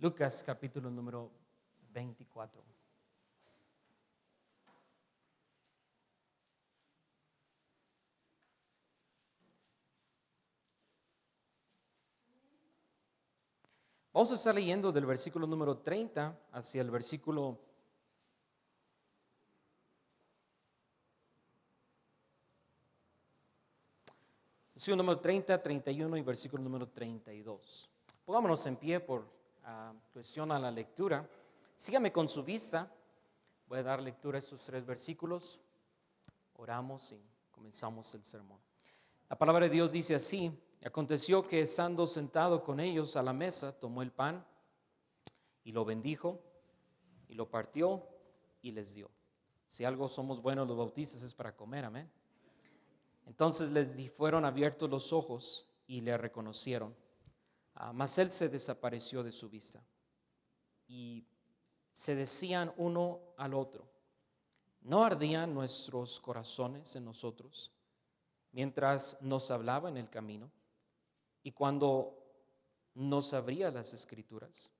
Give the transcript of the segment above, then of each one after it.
Lucas capítulo número 24. Vamos a estar leyendo del versículo número 30 hacia el versículo número 30, 31 y versículo número 32. Pongámonos en pie por cuestión a la lectura. Sígame con su vista. Voy a dar lectura a estos 3 versículos. Oramos y comenzamos el sermón. La palabra de Dios dice así: aconteció que estando sentado con ellos a la mesa, tomó el pan y lo bendijo y lo partió y les dio. Si algo somos buenos los bautistas es para comer, amén. Entonces les fueron abiertos los ojos y le reconocieron, mas él se desapareció de su vista. Y se decían uno al otro: ¿no ardían nuestros corazones en nosotros mientras nos hablaba en el camino y cuando nos abría las escrituras?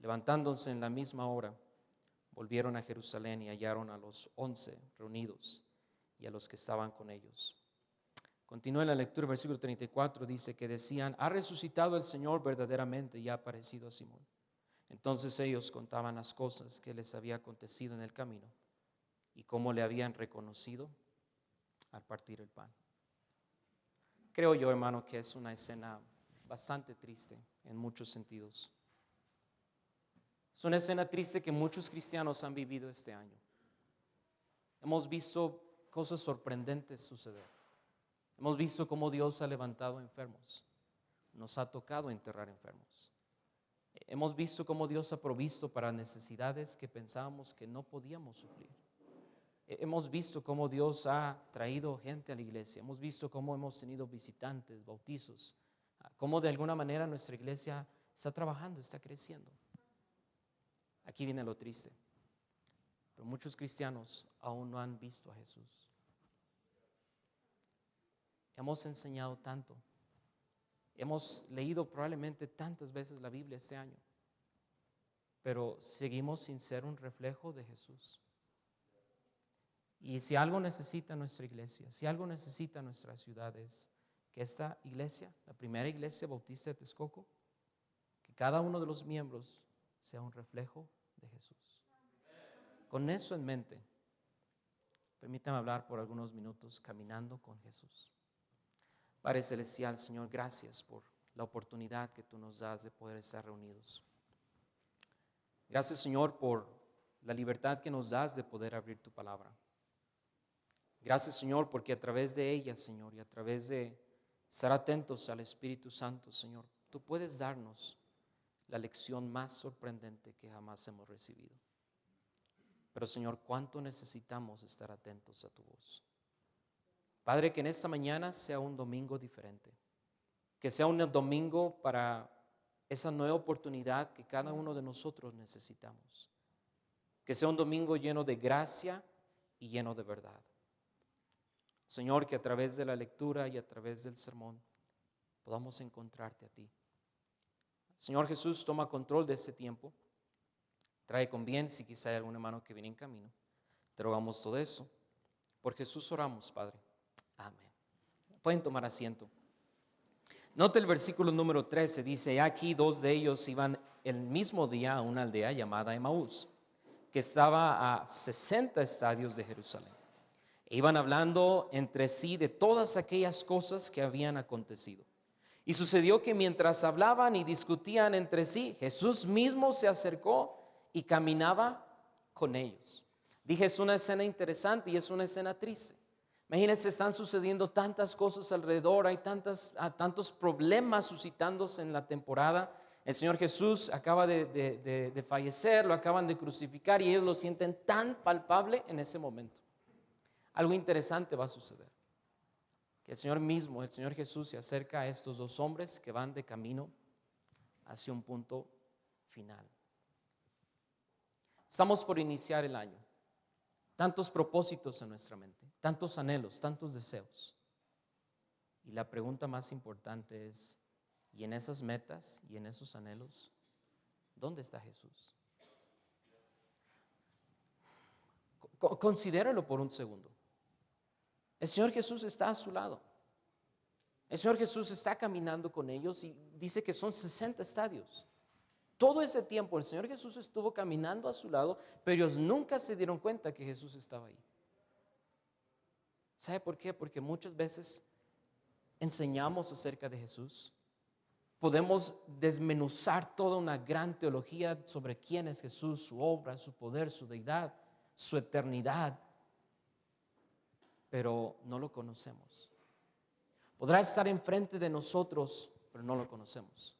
Levantándose en la misma hora, volvieron a Jerusalén y hallaron a los 11 reunidos y a los que estaban con ellos. Continúa la lectura, versículo 34, dice que decían: ha resucitado el Señor verdaderamente y ha aparecido a Simón. Entonces ellos contaban las cosas que les había acontecido en el camino y cómo le habían reconocido al partir el pan. Creo yo, hermano, que es una escena bastante triste en muchos sentidos. Es una escena triste que muchos cristianos han vivido este año. Hemos visto cosas sorprendentes suceder. Hemos visto cómo Dios ha levantado enfermos. Nos ha tocado enterrar enfermos. Hemos visto cómo Dios ha provisto para necesidades que pensábamos que no podíamos suplir. Hemos visto cómo Dios ha traído gente a la iglesia. Hemos visto cómo hemos tenido visitantes, bautizos. Cómo de alguna manera nuestra iglesia está trabajando, está creciendo. Aquí viene lo triste. Pero muchos cristianos aún no han visto a Jesús. Hemos enseñado tanto. Hemos leído probablemente tantas veces la Biblia este año. Pero seguimos sin ser un reflejo de Jesús. Y si algo necesita nuestra iglesia, si algo necesita nuestra ciudad, es que esta iglesia, la primera iglesia bautista de Texcoco, que cada uno de los miembros sea un reflejo de Jesús. Con eso en mente, permítame hablar por algunos minutos caminando con Jesús. Padre Celestial, Señor, gracias por la oportunidad que tú nos das de poder estar reunidos. Gracias, Señor, por la libertad que nos das de poder abrir tu palabra. Gracias, Señor, porque a través de ella, Señor, y a través de estar atentos al Espíritu Santo, Señor, tú puedes darnos la lección más sorprendente que jamás hemos recibido. Pero, Señor, ¿cuánto necesitamos estar atentos a tu voz? Padre, que en esta mañana sea un domingo diferente, que sea un domingo para esa nueva oportunidad que cada uno de nosotros necesitamos, que sea un domingo lleno de gracia y lleno de verdad. Señor, que a través de la lectura y a través del sermón podamos encontrarte a ti. Señor Jesús, toma control de este tiempo. Trae con bien si quizá hay algún hermano que viene en camino. Te rogamos todo eso. Por Jesús oramos, Padre. Amén. Pueden tomar asiento. Note el versículo número 13. Dice: aquí 2 de ellos iban el mismo día a una aldea llamada Emaús, que estaba a 60 estadios de Jerusalén. E iban hablando entre sí de todas aquellas cosas que habían acontecido. Y sucedió que mientras hablaban y discutían entre sí, Jesús mismo se acercó y caminaba con ellos. Dije, es una escena interesante y es una escena triste. Imagínense, están sucediendo tantas cosas alrededor, hay tantos problemas suscitándose en la temporada. El Señor Jesús acaba de fallecer, lo acaban de crucificar y ellos lo sienten tan palpable en ese momento. Algo interesante va a suceder. Que el Señor mismo, el Señor Jesús, se acerca a estos 2 hombres que van de camino hacia un punto final. Estamos por iniciar el año. Tantos propósitos en nuestra mente, tantos anhelos, tantos deseos. Y la pregunta más importante es: ¿y en esas metas y en esos anhelos, ¿Dónde está Jesús? Considéralo por un segundo. El Señor Jesús está a su lado. El Señor Jesús está caminando con ellos y dice que son 60 estadios. Todo ese tiempo el Señor Jesús estuvo caminando a su lado, pero ellos nunca se dieron cuenta que Jesús estaba ahí. ¿Sabe por qué? Porque muchas veces enseñamos acerca de Jesús. Podemos desmenuzar toda una gran teología sobre quién es Jesús, su obra, su poder, su deidad, su eternidad, pero no lo conocemos. Podrá estar enfrente de nosotros, pero no lo conocemos.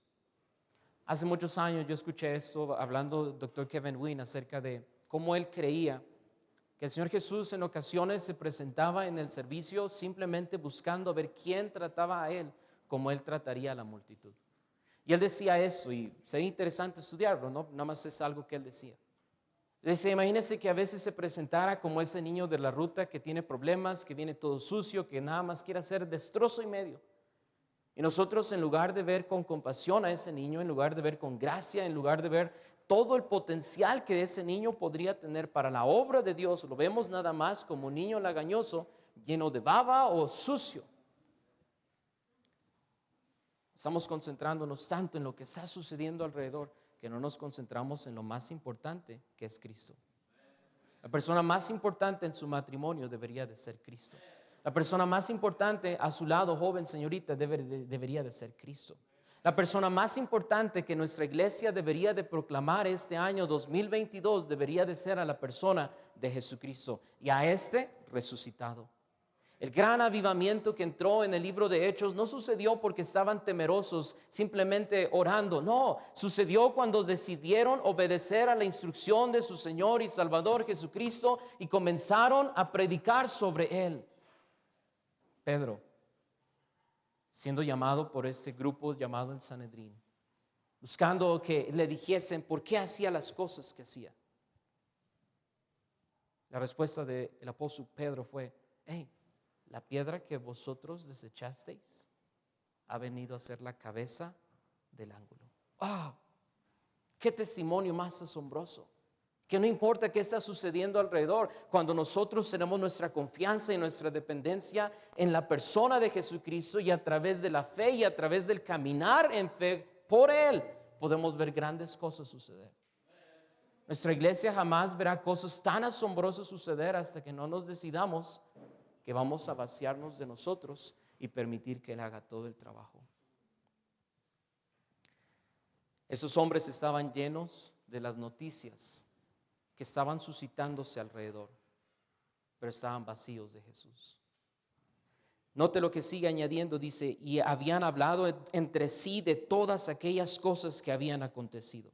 Hace muchos años yo escuché esto hablando del Dr. Kevin Wynne acerca de cómo él creía que el Señor Jesús en ocasiones se presentaba en el servicio simplemente buscando ver quién trataba a él como él trataría a la multitud. Y él decía eso, y sería interesante estudiarlo, ¿no? Nada más es algo que él decía. Dice, imagínese que a veces se presentara como ese niño de la ruta que tiene problemas, que viene todo sucio, que nada más quiere hacer destrozo y medio. Y nosotros, en lugar de ver con compasión a ese niño, en lugar de ver con gracia, en lugar de ver todo el potencial que ese niño podría tener para la obra de Dios, lo vemos nada más como un niño lagañoso, lleno de baba o sucio. Estamos concentrándonos tanto en lo que está sucediendo alrededor que no nos concentramos en lo más importante, que es Cristo. La persona más importante en su matrimonio debería de ser Cristo. La persona más importante a su lado, joven señorita, debería de ser Cristo. La persona más importante que nuestra iglesia debería de proclamar este año 2022 debería de ser a la persona de Jesucristo y a este resucitado. El gran avivamiento que entró en el libro de Hechos no sucedió porque estaban temerosos, simplemente orando. No, sucedió cuando decidieron obedecer a la instrucción de su Señor y Salvador Jesucristo y comenzaron a predicar sobre Él. Pedro, siendo llamado por este grupo llamado el Sanedrín, buscando que le dijesen por qué hacía las cosas que hacía. La respuesta del apóstol Pedro fue: hey, la piedra que vosotros desechasteis ha venido a ser la cabeza del ángulo. ¡Ah! ¡Qué testimonio más asombroso! Que no importa qué está sucediendo alrededor, cuando nosotros tenemos nuestra confianza y nuestra dependencia en la persona de Jesucristo y a través de la fe y a través del caminar en fe por Él, podemos ver grandes cosas suceder. Nuestra iglesia jamás verá cosas tan asombrosas suceder hasta que no nos decidamos que vamos a vaciarnos de nosotros y permitir que Él haga todo el trabajo. Esos hombres estaban llenos de las noticias que estaban suscitándose alrededor, pero estaban vacíos de Jesús. Note lo que sigue añadiendo, dice, y habían hablado entre sí de todas aquellas cosas que habían acontecido.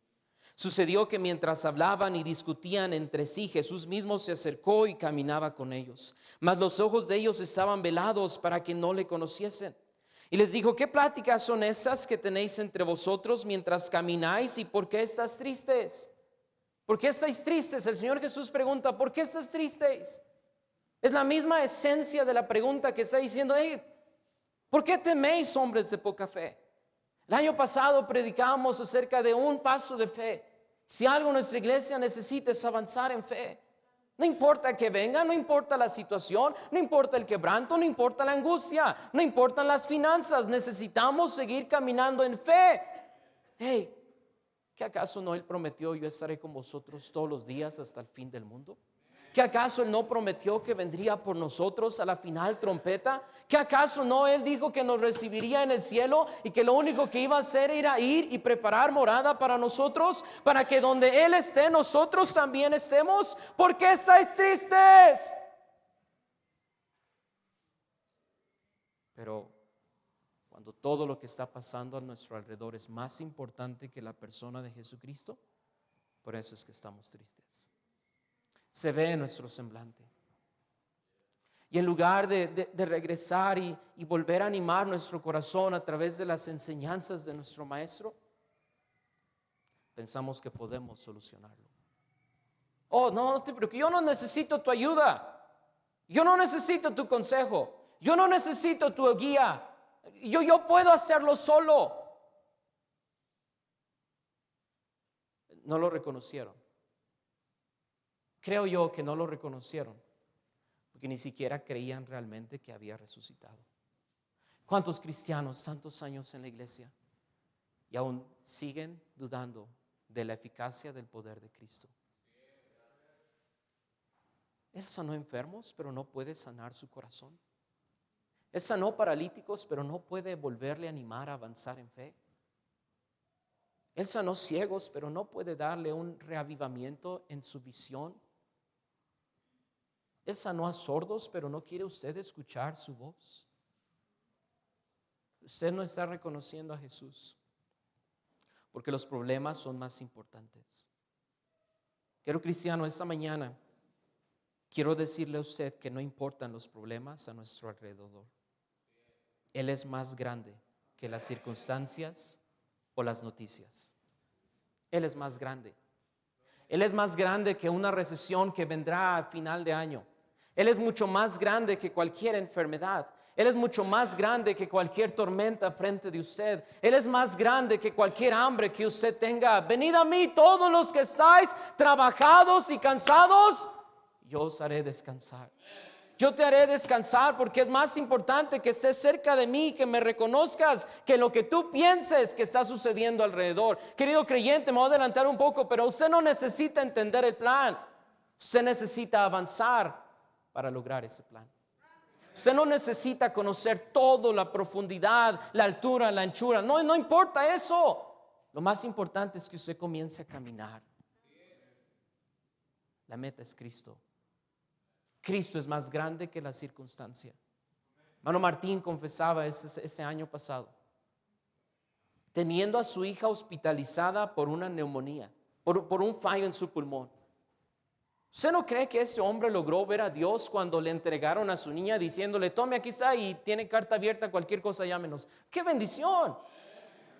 Sucedió que mientras hablaban y discutían entre sí, Jesús mismo se acercó y caminaba con ellos. Mas los ojos de ellos estaban velados para que no le conociesen. Y les dijo: ¿qué pláticas son esas que tenéis entre vosotros mientras camináis? ¿Y por qué estás tristes? ¿Por qué estáis tristes? El Señor Jesús pregunta: ¿por qué estás tristes? Es la misma esencia de la pregunta que está diciendo: hey, ¿por qué teméis, hombres de poca fe? El año pasado predicábamos acerca de un paso de fe. Si algo nuestra iglesia necesita es avanzar en fe. No importa que venga, no importa la situación, no importa el quebranto, no importa la angustia, no importan las finanzas. Necesitamos seguir caminando en fe. Hey, ¿qué acaso no Él prometió: yo estaré con vosotros todos los días hasta el fin del mundo? ¿Qué acaso Él no prometió que vendría por nosotros a la final trompeta? ¿Qué acaso no Él dijo que nos recibiría en el cielo y que lo único que iba a hacer era ir y preparar morada para nosotros, para que donde Él esté, nosotros también estemos? ¿Por qué estáis tristes? Pero cuando todo lo que está pasando a nuestro alrededor es más importante que la persona de Jesucristo, por eso es que estamos tristes. Se ve en nuestro semblante. Y en lugar de regresar y volver a animar nuestro corazón a través de las enseñanzas de nuestro Maestro, pensamos que podemos solucionarlo. Oh, no, pero yo no necesito tu ayuda. Yo no necesito tu consejo. Yo no necesito tu guía. Yo puedo hacerlo solo. no lo reconocieron. Creo yo que no lo reconocieron porque ni siquiera creían realmente que había resucitado. ¿Cuántos cristianos tantos años en la iglesia y aún siguen dudando de la eficacia del poder de Cristo? Él sanó enfermos, pero no puede sanar su corazón. Él sanó paralíticos, pero no puede volverle a animar a avanzar en fe. Él sanó ciegos, pero no puede darle un reavivamiento en su visión. Él sanó a sordos, pero no quiere usted escuchar su voz. Usted no está reconociendo a Jesús porque los problemas son más importantes. Querido cristiano, esta mañana quiero decirle a usted que no importan los problemas a nuestro alrededor. Él es más grande que las circunstancias o las noticias. Él es más grande. Él es más grande que una recesión que vendrá a final de año. Él es mucho más grande que cualquier enfermedad. Él es mucho más grande que cualquier tormenta frente de usted. Él es más grande que cualquier hambre que usted tenga. Venid a mí todos los que estáis trabajados y cansados, yo os haré descansar. Yo te haré descansar porque es más importante que estés cerca de mí, que me reconozcas, que lo que tú pienses que está sucediendo alrededor. Querido creyente, me voy a adelantar un poco, pero usted no necesita entender el plan. Usted necesita avanzar para lograr ese plan. Usted no necesita conocer todo, la profundidad, la altura, la anchura. No importa eso. Lo más importante es que usted comience a caminar. La meta es Cristo. Cristo es más grande que la circunstancia. Hermano Martín confesaba ese año pasado, teniendo a su hija hospitalizada por una neumonía, por un fallo en su pulmón. ¿Usted no cree que este hombre logró ver a Dios cuando le entregaron a su niña diciéndole, tome, aquí está y tiene carta abierta, cualquier cosa llámenos? ¡Qué bendición!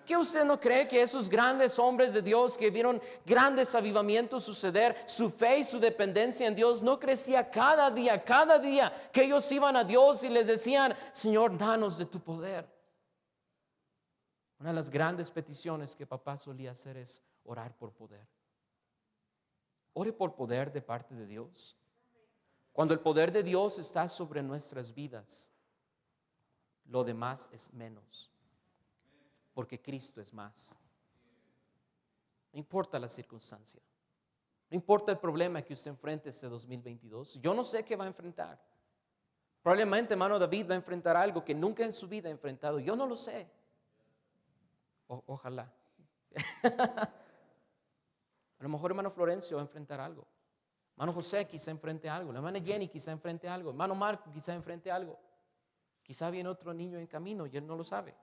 ¿Qué usted no cree que esos grandes hombres de Dios que vieron grandes avivamientos suceder, su fe y su dependencia en Dios no crecía cada día que ellos iban a Dios y les decían, Señor, danos de tu poder? Una de las grandes peticiones que papá solía hacer es orar por poder. Ore por poder de parte de Dios. Cuando el poder de Dios está sobre nuestras vidas, lo demás es menos. Porque Cristo es más. No importa la circunstancia. No importa el problema que usted enfrente este 2022. Yo no sé qué va a enfrentar. Probablemente hermano David va a enfrentar algo que nunca en su vida ha enfrentado. Yo no lo sé. Ojalá. A lo mejor hermano Florencio va a enfrentar algo. Hermano José quizá enfrente algo. La hermana Jenny quizá enfrente algo. Hermano Marco quizá enfrente algo. Quizá viene otro niño en camino y él no lo sabe.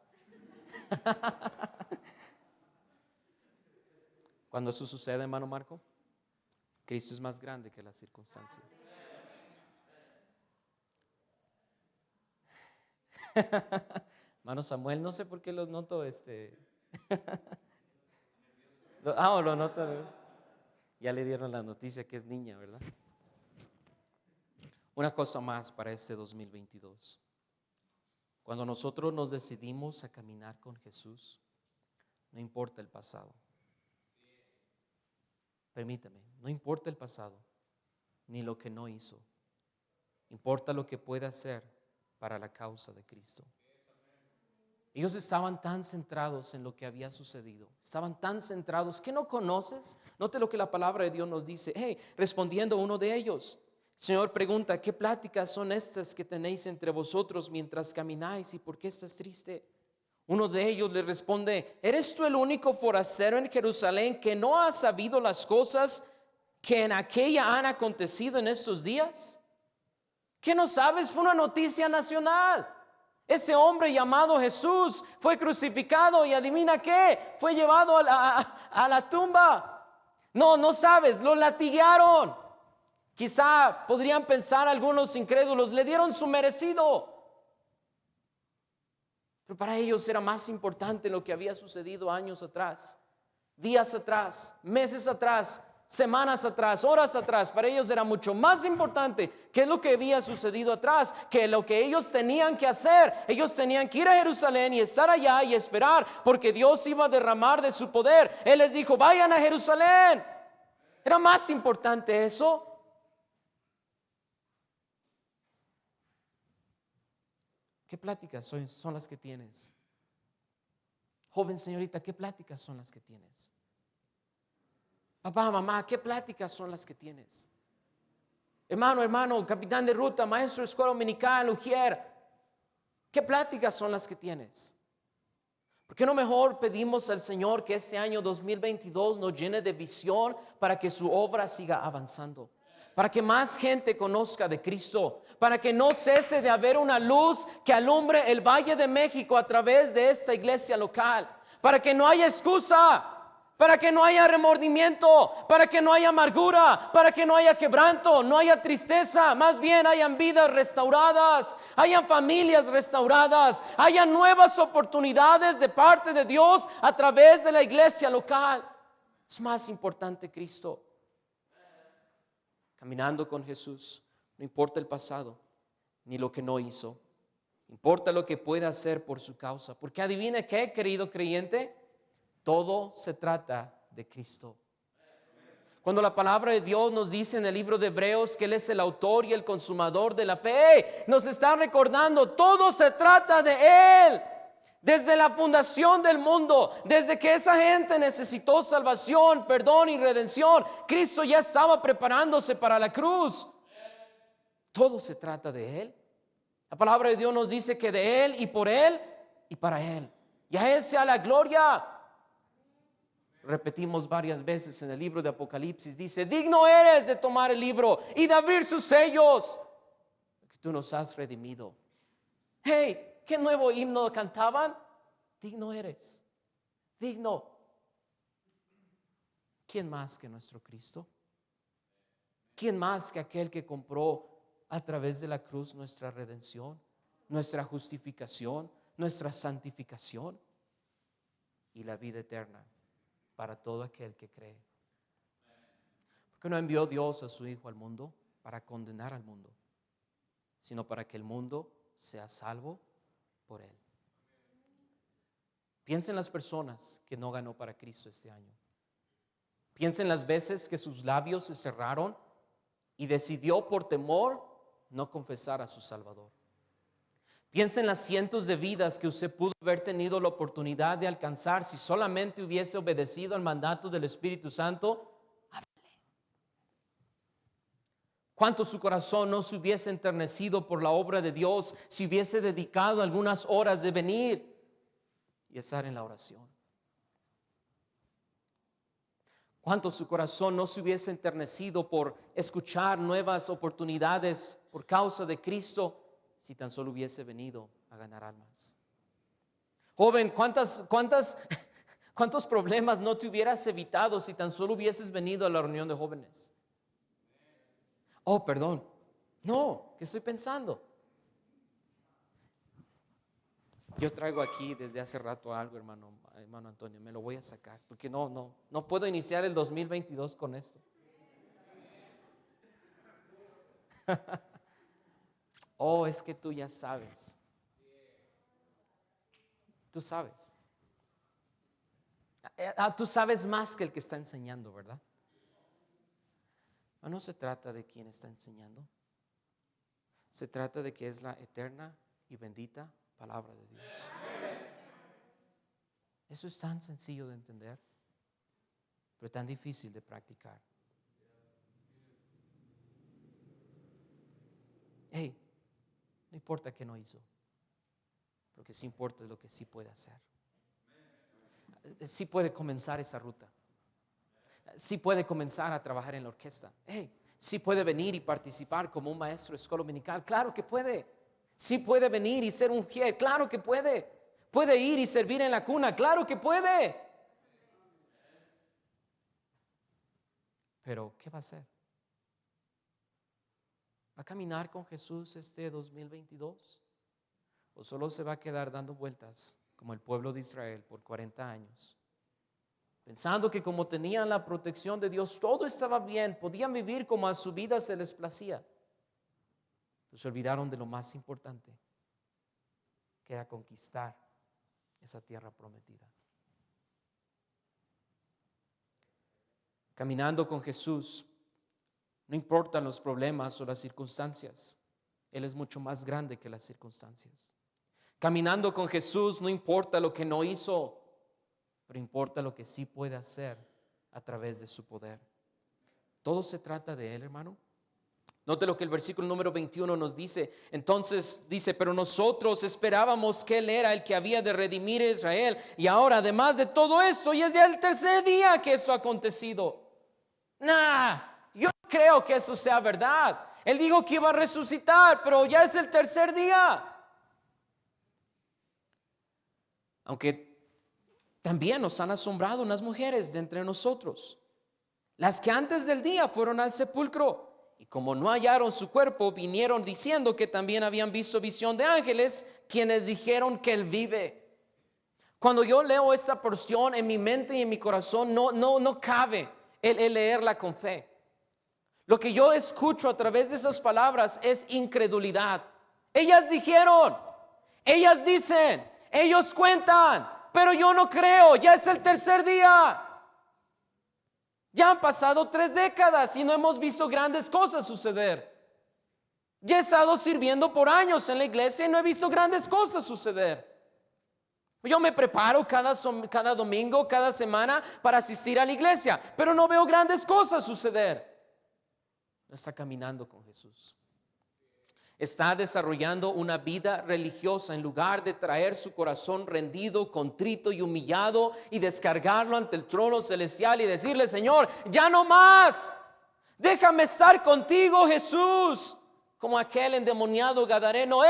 Cuando eso sucede, hermano Marco, Cristo es más grande que la circunstancia. Hermano Samuel, no sé por qué los noto lo noto. Ya le dieron la noticia que es niña, ¿verdad? Una cosa más para este 2022. Cuando nosotros nos decidimos a caminar con Jesús, no importa el pasado. Permítame, no importa el pasado, ni lo que no hizo. Importa lo que puede hacer para la causa de Cristo. Ellos estaban tan centrados en lo que había sucedido. Estaban tan centrados que no conoces. Note lo que la palabra de Dios nos dice. Respondiendo uno de ellos, el Señor pregunta, ¿qué pláticas son estas que tenéis entre vosotros mientras camináis y por qué estás triste? Uno de ellos le responde, ¿eres tú el único forastero en Jerusalén que no ha sabido las cosas que en aquella han acontecido en estos días? ¿Qué no sabes? Fue una noticia nacional. Ese hombre llamado Jesús fue crucificado y adivina qué, fue llevado a la tumba. No sabes, lo latiguearon. Quizá podrían pensar algunos incrédulos, le dieron su merecido. Pero para ellos era más importante lo que había sucedido años atrás, días atrás, meses atrás, semanas atrás, horas atrás. Para ellos era mucho más importante qué es lo que había sucedido atrás que lo que ellos tenían que hacer. Ellos tenían que ir a Jerusalén y estar allá y esperar, porque Dios iba a derramar de su poder. Él les dijo: vayan a Jerusalén. Era más importante eso. ¿Qué pláticas son las que tienes? Joven señorita, ¿qué pláticas son las que tienes? Papá, mamá, ¿qué pláticas son las que tienes? Hermano, capitán de ruta, maestro de escuela dominical, ujier, ¿qué pláticas son las que tienes? ¿Por qué no mejor pedimos al Señor que este año 2022 nos llene de visión para que su obra siga avanzando? Para que más gente conozca de Cristo, para que no cese de haber una luz que alumbre el Valle de México a través de esta iglesia local, para que no haya excusa, para que no haya remordimiento, para que no haya amargura, para que no haya quebranto, no haya tristeza, más bien hayan vidas restauradas, hayan familias restauradas, hayan nuevas oportunidades de parte de Dios a través de la iglesia local. Es más importante Cristo. Caminando con Jesús, no importa el pasado ni lo que no hizo, importa lo que puede hacer por su causa. Porque adivine qué, querido creyente, todo se trata de Cristo. Cuando la palabra de Dios nos dice en el libro de Hebreos que Él es el autor y el consumador de la fe, nos está recordando, todo se trata de Él. Desde la fundación del mundo, desde que esa gente necesitó salvación, perdón y redención, Cristo ya estaba preparándose para la cruz. Todo se trata de Él. La palabra de Dios nos dice que de Él y para Él. Y a Él sea la gloria. Repetimos varias veces en el libro de Apocalipsis, dice: digno eres de tomar el libro y de abrir sus sellos, porque tú nos has redimido. Hey, ¿qué nuevo himno cantaban? Digno eres, digno. ¿Quién más que nuestro Cristo? ¿Quién más que aquel que compró a través de la cruz nuestra redención, nuestra justificación, nuestra santificación y la vida eterna para todo aquel que cree? ¿Por qué no envió Dios a su Hijo al mundo para condenar al mundo, sino para que el mundo sea salvo por Él? Piensa en las personas que no ganó para Cristo este año. Piensa en las veces que sus labios se cerraron y decidió por temor no confesar a su Salvador. Piensa en las cientos de vidas que usted pudo haber tenido la oportunidad de alcanzar si solamente hubiese obedecido al mandato del Espíritu Santo. ¿Cuánto su corazón no se hubiese enternecido por la obra de Dios si hubiese dedicado algunas horas de venir y estar en la oración? ¿Cuánto su corazón no se hubiese enternecido por escuchar nuevas oportunidades por causa de Cristo si tan solo hubiese venido a ganar almas? Joven, ¿cuántos problemas no te hubieras evitado si tan solo hubieses venido a la reunión de jóvenes? Oh, perdón. No, ¿qué estoy pensando? Yo traigo aquí desde hace rato algo, hermano Antonio, me lo voy a sacar, porque no puedo iniciar el 2022 con esto. Oh, es que tú ya sabes. Tú sabes. Tú sabes más que el que está enseñando, ¿verdad? No se trata de quién está enseñando. Se trata de que es la eterna y bendita palabra de Dios. Eso es tan sencillo de entender, pero tan difícil de practicar. Hey, no importa qué no hizo, lo que sí importa es lo que sí puede hacer. Sí puede comenzar esa ruta. Sí puede comenzar a trabajar en la orquesta. Hey, sí puede venir y participar como un maestro de escuela dominical. Claro que puede. Sí puede venir y ser un ujier. Claro que puede. Puede ir y servir en la cuna. Claro que puede. Pero ¿qué va a hacer? ¿Va a caminar con Jesús este 2022? ¿O solo se va a quedar dando vueltas como el pueblo de Israel por 40 años? pensando que como tenían la protección de Dios, todo estaba bien, podían vivir como a su vida se les placía. Pero se olvidaron de lo más importante, que era conquistar esa tierra prometida. Caminando con Jesús, no importan los problemas o las circunstancias, Él es mucho más grande que las circunstancias. Caminando con Jesús, no importa lo que no hizo, pero importa lo que sí puede hacer a través de su poder. Todo se trata de Él, hermano. Note lo que el versículo número 21 nos dice. Entonces dice, pero nosotros esperábamos que Él era el que había de redimir a Israel. Y ahora, además de todo esto, y es ya el tercer día que esto ha acontecido. Yo no creo que eso sea verdad. Él dijo que iba a resucitar, pero ya es el tercer día. Aunque también nos han asombrado unas mujeres de entre nosotros, las que antes del día fueron al sepulcro, y como no hallaron su cuerpo, vinieron diciendo que también habían visto visión de ángeles, quienes dijeron que Él vive. Cuando yo leo esta porción, en mi mente y en mi corazón no cabe el leerla con fe. Lo que yo escucho a través de esas palabras es incredulidad. Ellas dijeron, ellas dicen, ellos cuentan, pero yo no creo, ya es el tercer día. Ya han pasado 3 décadas y no hemos visto grandes cosas suceder. Ya he estado sirviendo por años en la iglesia y no he visto grandes cosas suceder. Yo me preparo cada domingo, cada semana para asistir a la iglesia, pero no veo grandes cosas suceder. No está caminando con Jesús. Está desarrollando una vida religiosa en lugar de traer su corazón rendido, contrito y humillado y descargarlo ante el trono celestial y decirle: Señor, ya no más, déjame estar contigo, Jesús. Como aquel endemoniado gadareno: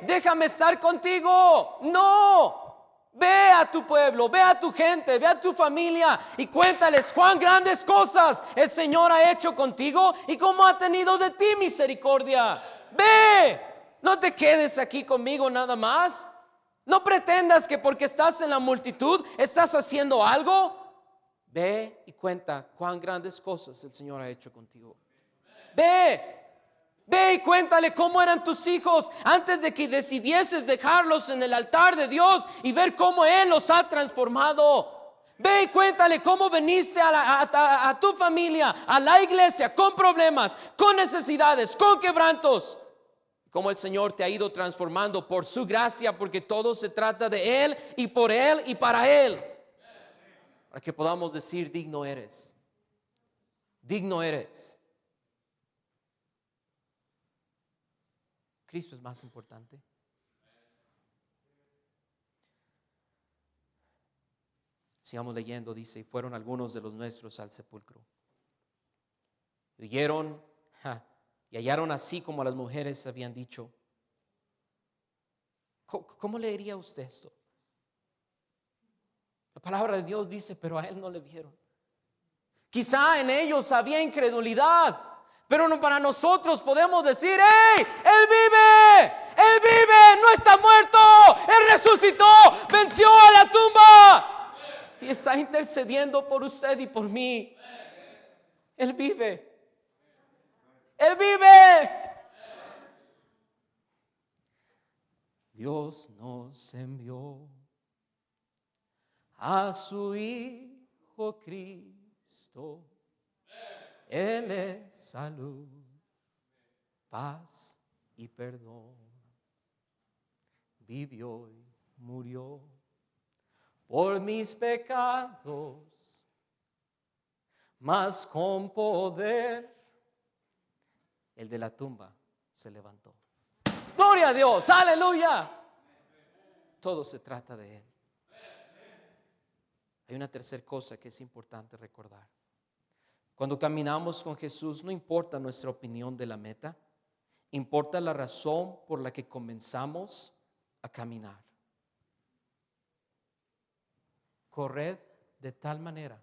déjame estar contigo. No, ve a tu pueblo, ve a tu gente, ve a tu familia y cuéntales cuán grandes cosas el Señor ha hecho contigo y cómo ha tenido de ti misericordia. Ve, no te quedes aquí conmigo nada más. No pretendas que porque estás en la multitud estás haciendo algo. Ve y cuenta cuán grandes cosas el Señor ha hecho contigo. Ve y cuéntale cómo eran tus hijos antes de que decidieses dejarlos en el altar de Dios y ver cómo Él los ha transformado. Ve y cuéntale cómo veniste a tu familia, a la iglesia, con problemas, con necesidades, con quebrantos. Cómo el Señor te ha ido transformando por su gracia, porque todo se trata de Él y por Él y para Él. Para que podamos decir: digno eres. Digno eres. Cristo es más importante. Sigamos leyendo, dice: y fueron algunos de los nuestros al sepulcro. Y oyeron y hallaron así como las mujeres habían dicho. ¿Cómo leería usted esto? La palabra de Dios dice: pero a él no le vieron. Quizá en ellos había incredulidad, pero no, para nosotros podemos decir: ¡Él vive! ¡Él vive! ¡No está muerto! ¡Él resucitó! ¡Venció a la tumba! Y está intercediendo por usted y por mí. Él vive. Él vive. Dios nos envió a su Hijo Cristo. Él es salud, paz y perdón. Vivió y murió por mis pecados, mas con poder el de la tumba se levantó. Gloria a Dios, aleluya. Todo se trata de Él. Hay una tercera cosa que es importante recordar. Cuando caminamos con Jesús, no importa nuestra opinión de la meta, importa la razón por la que comenzamos a caminar. Corred de tal manera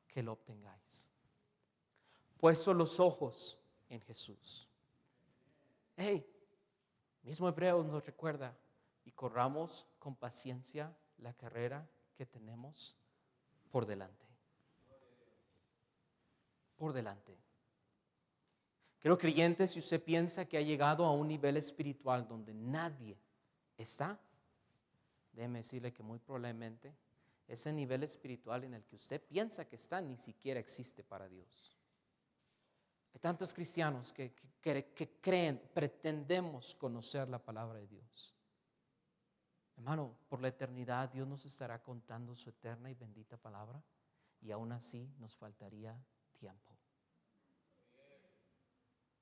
que lo obtengáis. Puesto los ojos en Jesús. Mismo Hebreos nos recuerda: y corramos con paciencia la carrera que tenemos por delante. Por delante. Creo, creyente, si usted piensa que ha llegado a un nivel espiritual donde nadie está, déjeme decirle que muy probablemente ese nivel espiritual en el que usted piensa que está ni siquiera existe para Dios. Hay tantos cristianos que creen, pretendemos conocer la palabra de Dios. Hermano, por la eternidad Dios nos estará contando su eterna y bendita palabra, y aún así nos faltaría tiempo.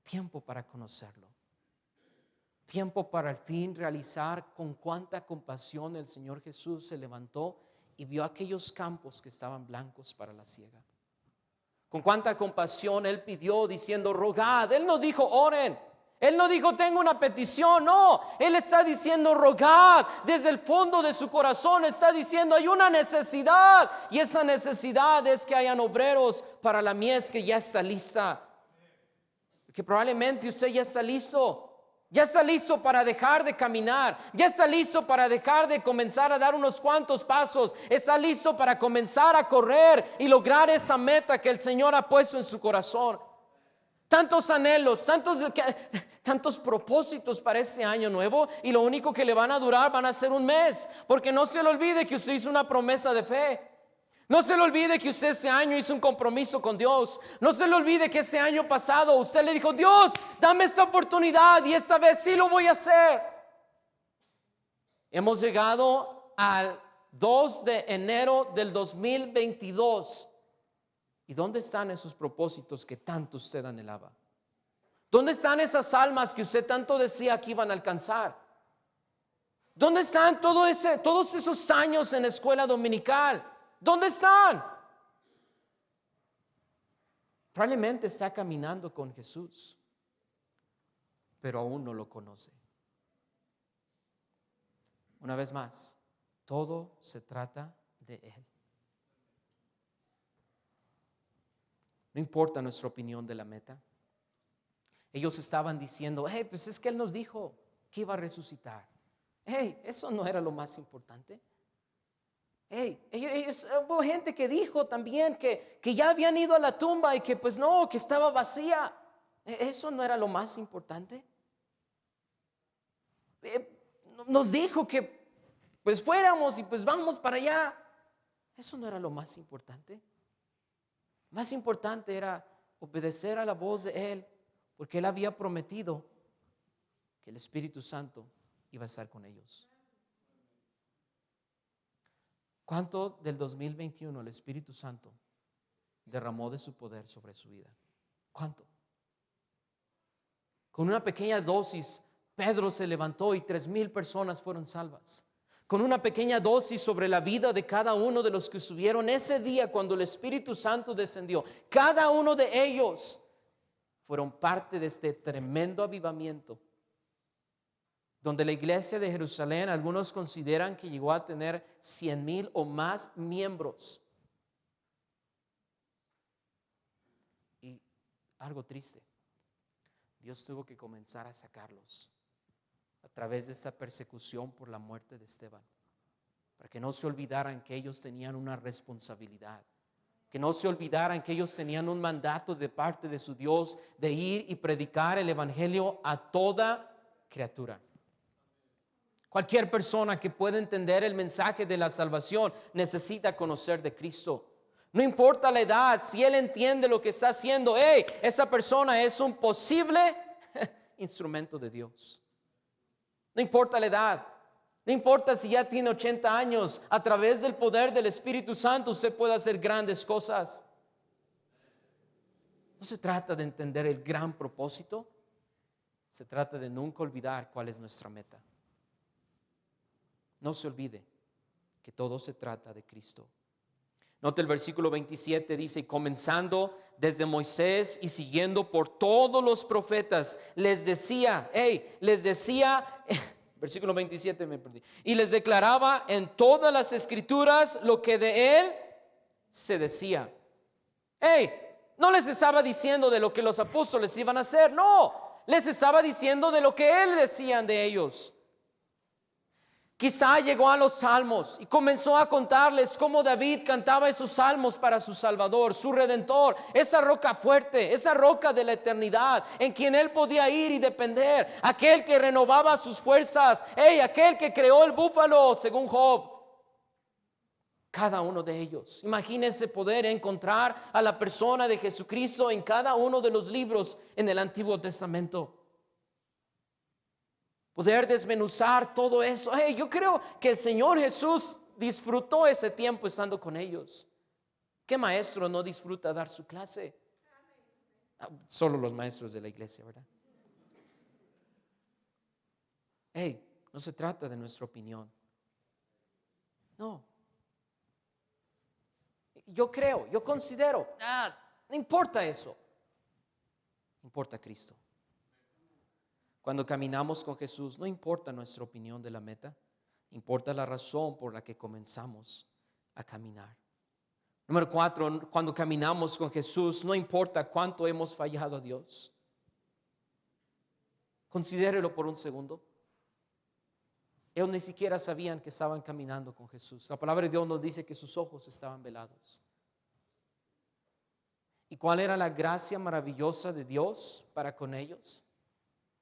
Tiempo para conocerlo. Tiempo para al fin realizar con cuánta compasión el Señor Jesús se levantó y vio aquellos campos que estaban blancos para la siega. Con cuánta compasión Él pidió diciendo rogad. Él no dijo oren. Él no dijo tengo una petición. No, Él está diciendo rogad. Desde el fondo de su corazón está diciendo hay una necesidad. Y esa necesidad es que hayan obreros para la mies que ya está lista. Porque probablemente usted ya está listo. Ya está listo para dejar de caminar. Ya está listo para dejar de comenzar a dar unos cuantos pasos. Está listo para comenzar a correr y lograr esa meta que el Señor ha puesto en su corazón. Tantos anhelos, tantos propósitos para este año nuevo, y lo único que le van a durar van a ser un mes. Porque no se le olvide que usted hizo una promesa de fe. No se le olvide que usted ese año hizo un compromiso con Dios. No se le olvide que ese año pasado usted le dijo, Dios, dame esta oportunidad y esta vez sí lo voy a hacer. Hemos llegado al 2 de enero del 2022. ¿Y dónde están esos propósitos que tanto usted anhelaba? ¿Dónde están esas almas que usted tanto decía que iban a alcanzar? ¿Dónde están todos esos años en la escuela dominical? ¿Dónde están? Probablemente está caminando con Jesús, pero aún no lo conoce. Una vez más, todo se trata de Él. No importa nuestra opinión de la meta. Ellos estaban diciendo, pues es que Él nos dijo que iba a resucitar. Eso no era lo más importante. Hubo gente que dijo también que ya habían ido a la tumba y que pues no, que estaba vacía. Eso no era lo más importante. Nos dijo que pues fuéramos y pues vamos para allá. Eso no era lo más importante. Más importante era obedecer a la voz de Él, porque Él había prometido que el Espíritu Santo iba a estar con ellos. ¿Cuánto del 2021 el Espíritu Santo derramó de su poder sobre su vida? ¿Cuánto? Con una pequeña dosis, Pedro se levantó y 3,000 personas fueron salvas. Con una pequeña dosis sobre la vida de cada uno de los que estuvieron ese día cuando el Espíritu Santo descendió, cada uno de ellos fueron parte de este tremendo avivamiento, donde la iglesia de Jerusalén, algunos consideran que llegó a tener 100,000 o más miembros. Y algo triste, Dios tuvo que comenzar a sacarlos a través de esta persecución por la muerte de Esteban, para que no se olvidaran que ellos tenían una responsabilidad, que no se olvidaran que ellos tenían un mandato de parte de su Dios de ir y predicar el evangelio a toda criatura. Cualquier persona que pueda entender el mensaje de la salvación necesita conocer de Cristo. No importa la edad, si él entiende lo que está haciendo, esa persona es un posible instrumento de Dios. No importa la edad, no importa si ya tiene 80 años, a través del poder del Espíritu Santo usted puede hacer grandes cosas. No se trata de entender el gran propósito, se trata de nunca olvidar cuál es nuestra meta. No se olvide que todo se trata de Cristo. Note el versículo 27, dice, comenzando desde Moisés y siguiendo por todos los profetas, les decía, versículo 27 me perdí, y les declaraba en todas las escrituras lo que de él se decía. No les estaba diciendo de lo que los apóstoles iban a hacer, no, les estaba diciendo de lo que él decían de ellos. Quizá llegó a los salmos y comenzó a contarles cómo David cantaba esos salmos para su Salvador, su Redentor, esa roca fuerte, esa roca de la eternidad en quien él podía ir y depender, aquel que renovaba sus fuerzas, aquel que creó el búfalo según Job. Cada uno de ellos. Imagínense poder encontrar a la persona de Jesucristo en cada uno de los libros en el Antiguo Testamento. Poder desmenuzar todo eso. Yo creo que el Señor Jesús disfrutó ese tiempo estando con ellos. ¿Qué maestro no disfruta dar su clase? Solo los maestros de la iglesia, ¿verdad? No se trata de nuestra opinión. No. Yo considero, no importa eso. Importa Cristo. Cuando caminamos con Jesús, no importa nuestra opinión de la meta, importa la razón por la que comenzamos a caminar. Número 4, cuando caminamos con Jesús, no importa cuánto hemos fallado a Dios. Considérelo por un segundo. Ellos ni siquiera sabían que estaban caminando con Jesús. La palabra de Dios nos dice que sus ojos estaban velados. ¿Y cuál era la gracia maravillosa de Dios para con ellos?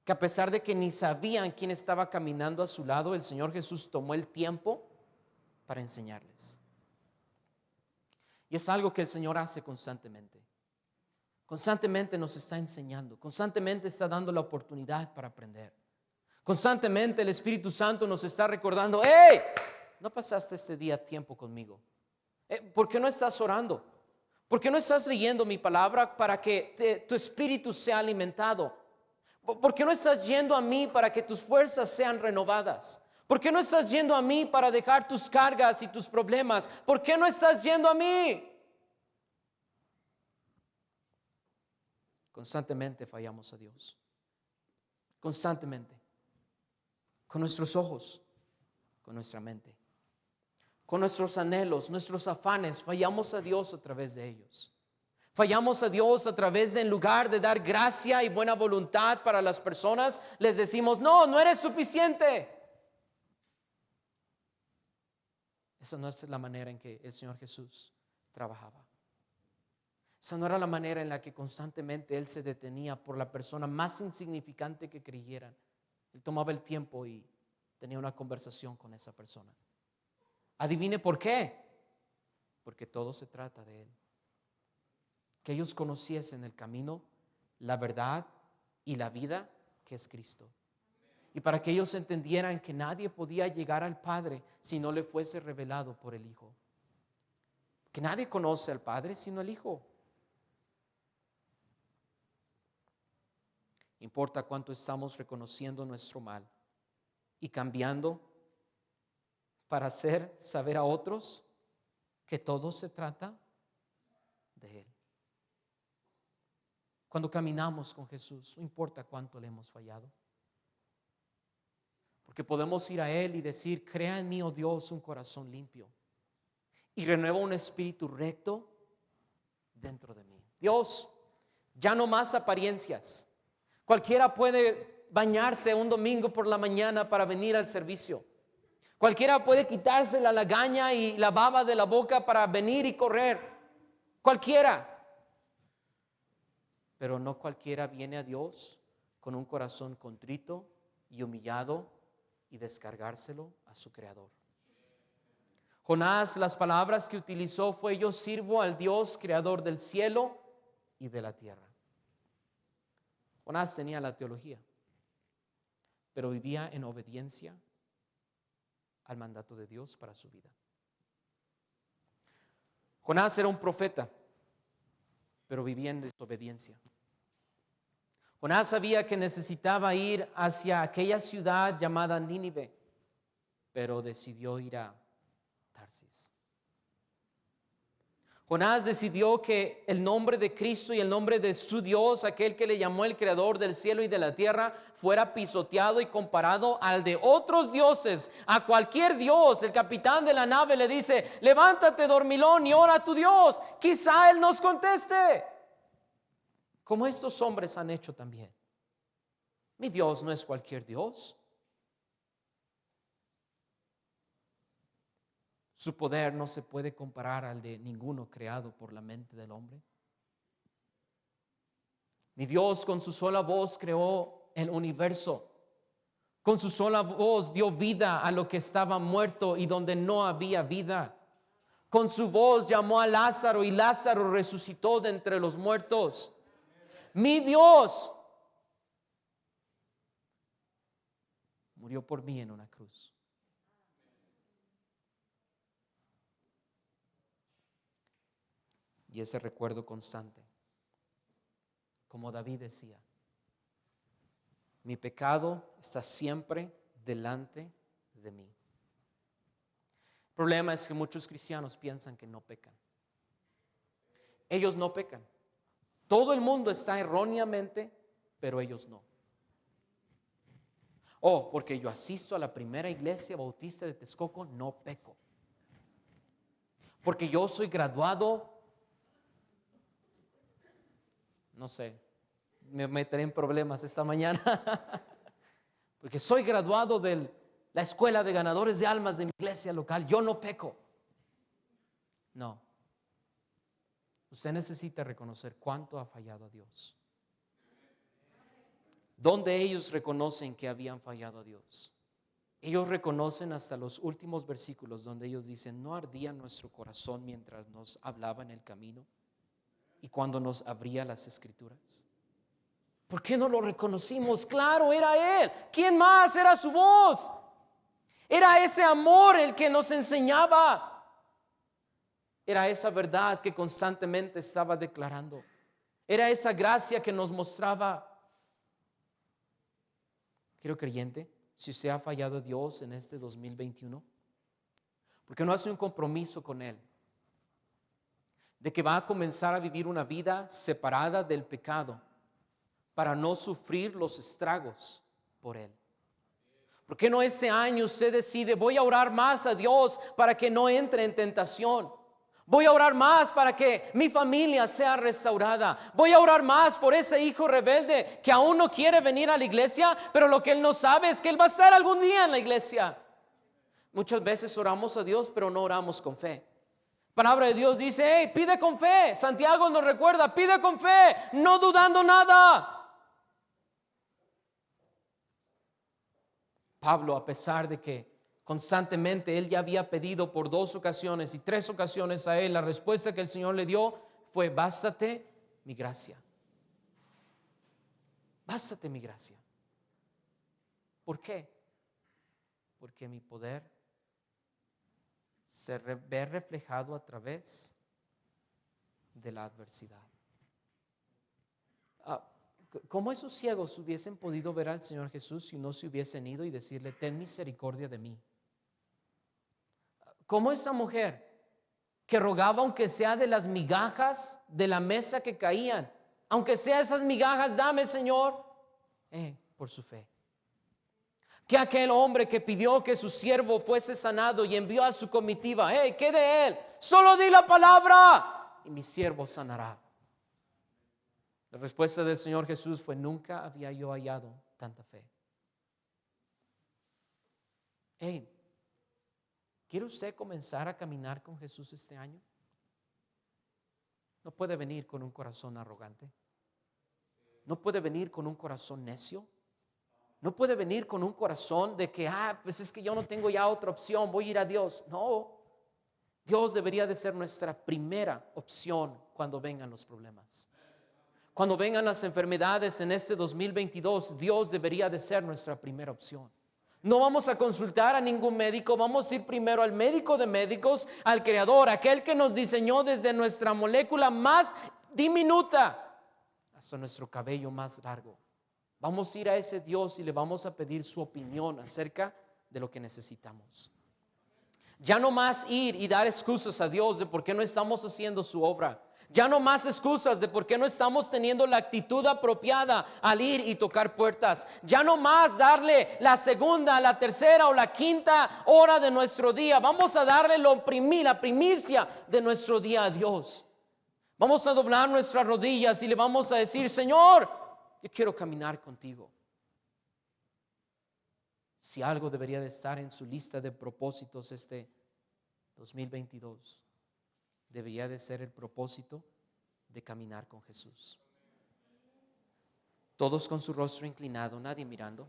Que a pesar de que ni sabían quién estaba caminando a su lado, el Señor Jesús tomó el tiempo para enseñarles. Y es algo que el Señor hace constantemente. Constantemente nos está enseñando, constantemente está dando la oportunidad para aprender. Constantemente el Espíritu Santo nos está recordando, no pasaste este día tiempo conmigo. ¿Por qué no estás orando? ¿Por qué no estás leyendo mi palabra para que tu espíritu sea alimentado? ¿Por qué no estás yendo a mí para que tus fuerzas sean renovadas? ¿Por qué no estás yendo a mí para dejar tus cargas y tus problemas? ¿Por qué no estás yendo a mí? Constantemente fallamos a Dios. Constantemente. Con nuestros ojos, con nuestra mente, con nuestros anhelos, nuestros afanes, fallamos a Dios a través de ellos. Fallamos a Dios a través de, en lugar de dar gracia y buena voluntad para las personas, les decimos, no eres suficiente. Esa no es la manera en que el Señor Jesús trabajaba. Esa no era la manera en la que constantemente Él se detenía por la persona más insignificante que creyeran. Él tomaba el tiempo y tenía una conversación con esa persona. Adivine por qué. Porque todo se trata de Él. Que ellos conociesen el camino, la verdad y la vida que es Cristo. Y para que ellos entendieran que nadie podía llegar al Padre si no le fuese revelado por el Hijo. Que nadie conoce al Padre sino el Hijo. Importa cuánto estamos reconociendo nuestro mal y cambiando para hacer saber a otros que todo se trata de Él. Cuando caminamos con Jesús, no importa cuánto le hemos fallado. Porque podemos ir a Él y decir, crea en mí, oh Dios, un corazón limpio y renueva un espíritu recto dentro de mí. Dios, ya no más apariencias. Cualquiera puede bañarse un domingo por la mañana para venir al servicio. Cualquiera puede quitarse la lagaña y la baba de la boca para venir y correr. Cualquiera. Pero no cualquiera viene a Dios con un corazón contrito y humillado y descargárselo a su Creador. Jonás, las palabras que utilizó fue: yo sirvo al Dios creador del cielo y de la tierra. Jonás tenía la teología, pero vivía en obediencia al mandato de Dios para su vida. Jonás era un profeta, pero vivía en desobediencia. Jonás sabía que necesitaba ir hacia aquella ciudad llamada Nínive, pero decidió ir a Tarsis. Jonás decidió que el nombre de Cristo y el nombre de su Dios, aquel que le llamó el creador del cielo y de la tierra, fuera pisoteado y comparado al de otros dioses, a cualquier dios. El capitán de la nave le dice: levántate, dormilón, y ora a tu Dios, quizá Él nos conteste, como estos hombres han hecho también. Mi Dios no es cualquier Dios. Su poder no se puede comparar al de ninguno creado por la mente del hombre. Mi Dios con su sola voz creó el universo. Con su sola voz dio vida a lo que estaba muerto y donde no había vida. Con su voz llamó a Lázaro y Lázaro resucitó de entre los muertos. Mi Dios murió por mí en una cruz. Y ese recuerdo constante, como David decía, mi pecado está siempre delante de mí. El problema es que muchos cristianos piensan que no pecan. Ellos no pecan. Todo el mundo está erróneamente, pero ellos no. Oh, porque yo asisto a la primera iglesia bautista de Texcoco, no peco. Porque yo soy graduado, no sé, me meteré en problemas esta mañana. Porque soy graduado de la escuela de ganadores de almas de mi iglesia local, yo no peco. No. Usted necesita reconocer cuánto ha fallado a Dios. ¿Dónde ellos reconocen que habían fallado a Dios? Ellos reconocen hasta los últimos versículos donde ellos dicen, ¿no ardía nuestro corazón mientras nos hablaba en el camino y cuando nos abría las escrituras? ¿Por qué no lo reconocimos? Claro, era Él. ¿Quién más? Era su voz. Era ese amor el que nos enseñaba. Era esa verdad que constantemente estaba declarando. Era esa gracia que nos mostraba. Quiero creyente, si usted ha fallado a Dios en este 2021, ¿por qué no hace un compromiso con Él? De que va a comenzar a vivir una vida separada del pecado para no sufrir los estragos por Él. ¿Por qué no ese año usted decide, voy a orar más a Dios para que no entre en tentación? Voy a orar más para que mi familia sea restaurada. Voy a orar más por ese hijo rebelde que aún no quiere venir a la iglesia, pero lo que él no sabe es que él va a estar algún día en la iglesia. Muchas veces oramos a Dios, pero no oramos con fe. La palabra de Dios dice, hey, pide con fe. Santiago nos recuerda, pide con fe, no dudando nada. Pablo, a pesar de que constantemente él ya había pedido por 2 ocasiones y 3 ocasiones a él, la respuesta que el Señor le dio fue, bástate mi gracia. Bástate mi gracia. ¿Por qué? Porque mi poder se ve reflejado a través de la adversidad. ¿Cómo esos ciegos hubiesen podido ver al Señor Jesús si no se hubiesen ido y decirle, ten misericordia de mí? ¿Cómo esa mujer que rogaba aunque sea de las migajas de la mesa que caían, aunque sea esas migajas, dame Señor, por su fe? Que aquel hombre que pidió que su siervo fuese sanado y envió a su comitiva, ¿qué de él? Solo di la palabra y mi siervo sanará. La respuesta del Señor Jesús fue, nunca había yo hallado tanta fe. ¿Quiere usted comenzar a caminar con Jesús este año? No puede venir con un corazón arrogante. No puede venir con un corazón necio. No puede venir con un corazón de que, pues es que yo no tengo ya otra opción, voy a ir a Dios. No, Dios debería de ser nuestra primera opción cuando vengan los problemas. Cuando vengan las enfermedades en este 2022, Dios debería de ser nuestra primera opción. No vamos a consultar a ningún médico, vamos a ir primero al médico de médicos, al Creador, aquel que nos diseñó desde nuestra molécula más diminuta hasta nuestro cabello más largo. Vamos a ir a ese Dios y le vamos a pedir su opinión acerca de lo que necesitamos. Ya no más ir y dar excusas a Dios de por qué no estamos haciendo su obra. Ya no más excusas de por qué no estamos teniendo la actitud apropiada al ir y tocar puertas. Ya no más darle la segunda, la tercera o la quinta hora de nuestro día. Vamos a darle la primicia de nuestro día a Dios. Vamos a doblar nuestras rodillas y le vamos a decir, Señor, yo quiero caminar contigo. Si algo debería de estar en su lista de propósitos este 2022 debería de ser el propósito de caminar con Jesús. Todos con su rostro inclinado, nadie mirando.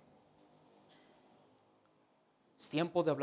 Es tiempo de hablar.